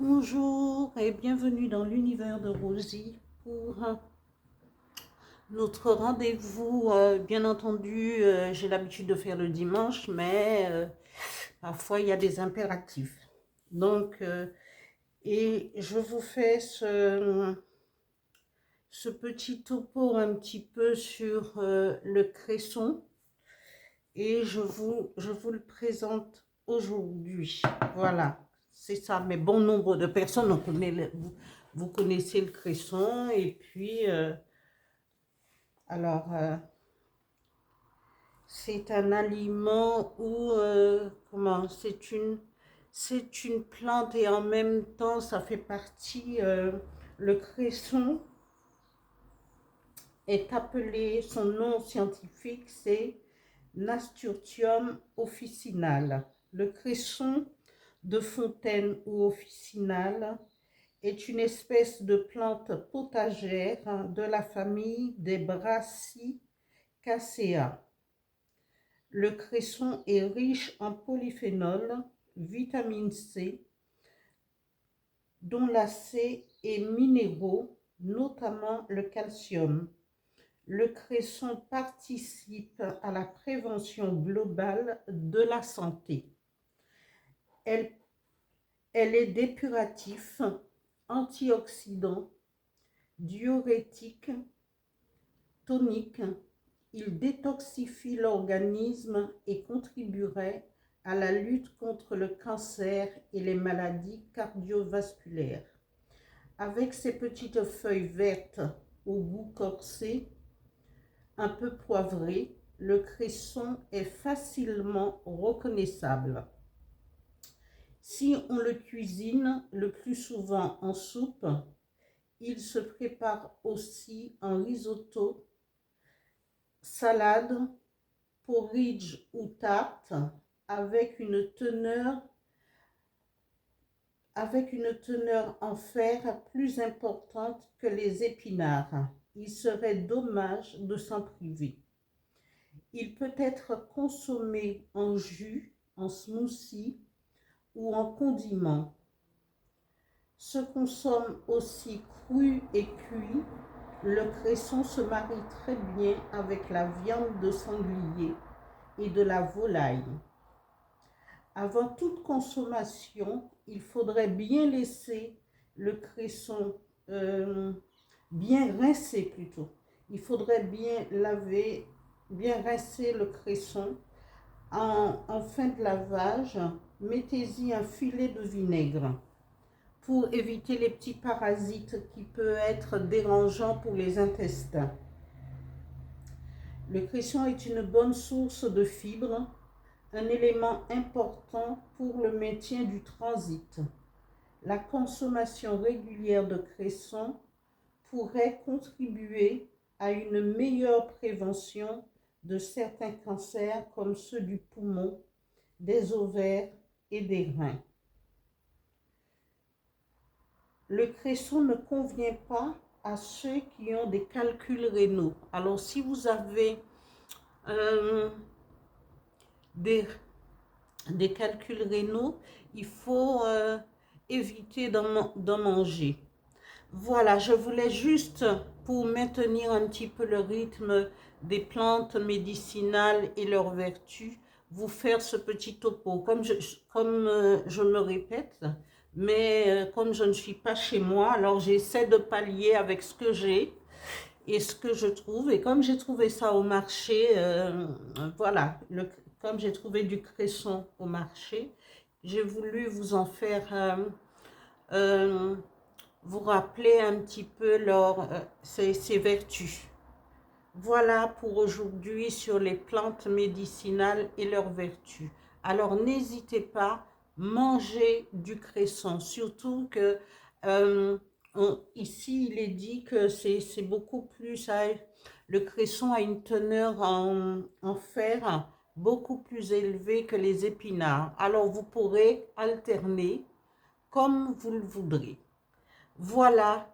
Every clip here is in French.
Bonjour et bienvenue dans l'univers de Rosie pour notre rendez-vous. Bien entendu, j'ai l'habitude de faire le dimanche, mais parfois il y a des impératifs. Donc, et je vous fais ce petit topo un petit peu sur le cresson et je vous le présente aujourd'hui. Voilà. C'est ça, mais bon nombre de personnes, vous connaissez le cresson. Et puis, c'est un aliment où, c'est une plante et en même temps, ça fait partie, le cresson est appelé, son nom scientifique, c'est Nasturtium officinale. Le cresson de fontaine ou officinale est une espèce de plante potagère de la famille des Brassicaceae. Le cresson est riche en polyphénol, vitamine C, dont la C, et minéraux, notamment le calcium. Le cresson participe à la prévention globale de la santé. Elle est dépuratif, antioxydant, diurétique, tonique. Il détoxifie l'organisme et contribuerait à la lutte contre le cancer et les maladies cardiovasculaires. Avec ses petites feuilles vertes au goût corsé, un peu poivré, le cresson est facilement reconnaissable. Si on le cuisine le plus souvent en soupe, il se prépare aussi en risotto, salade, porridge ou tarte avec une teneur en fer plus importante que les épinards. Il serait dommage de s'en priver. Il peut être consommé en jus, en smoothie ou en condiment. Se consomme aussi cru et cuit. Le cresson se marie très bien avec la viande de sanglier et de la volaille. Avant toute consommation, il faudrait bien laisser le cresson, bien rincer plutôt. Il faudrait bien laver, bien rincer le cresson. En fin de lavage, mettez-y un filet de vinaigre pour éviter les petits parasites qui peuvent être dérangeants pour les intestins. Le cresson est une bonne source de fibres, un élément important pour le maintien du transit. La consommation régulière de cresson pourrait contribuer à une meilleure prévention de certains cancers comme ceux du poumon, des ovaires et des reins. Le cresson ne convient pas à ceux qui ont des calculs rénaux. Alors, si vous avez des calculs rénaux, il faut éviter d'en manger. Voilà, je voulais juste, pour maintenir un petit peu le rythme des plantes médicinales et leurs vertus, vous faire ce petit topo. Comme je me répète, mais comme je ne suis pas chez moi, alors j'essaie de pallier avec ce que j'ai et ce que je trouve. Et comme j'ai trouvé ça au marché, voilà, comme j'ai trouvé du cresson au marché, j'ai voulu vous en faire, vous rappeler un petit peu ses vertus. Voilà pour aujourd'hui sur les plantes médicinales et leurs vertus. Alors n'hésitez pas, mangez du cresson, surtout que ici il est dit que c'est beaucoup plus, le cresson a une teneur en fer beaucoup plus élevée que les épinards. Alors vous pourrez alterner comme vous le voudrez. Voilà,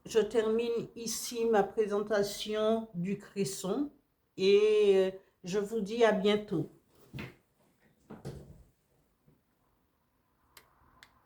je termine ici ma présentation du cresson et je vous dis à bientôt.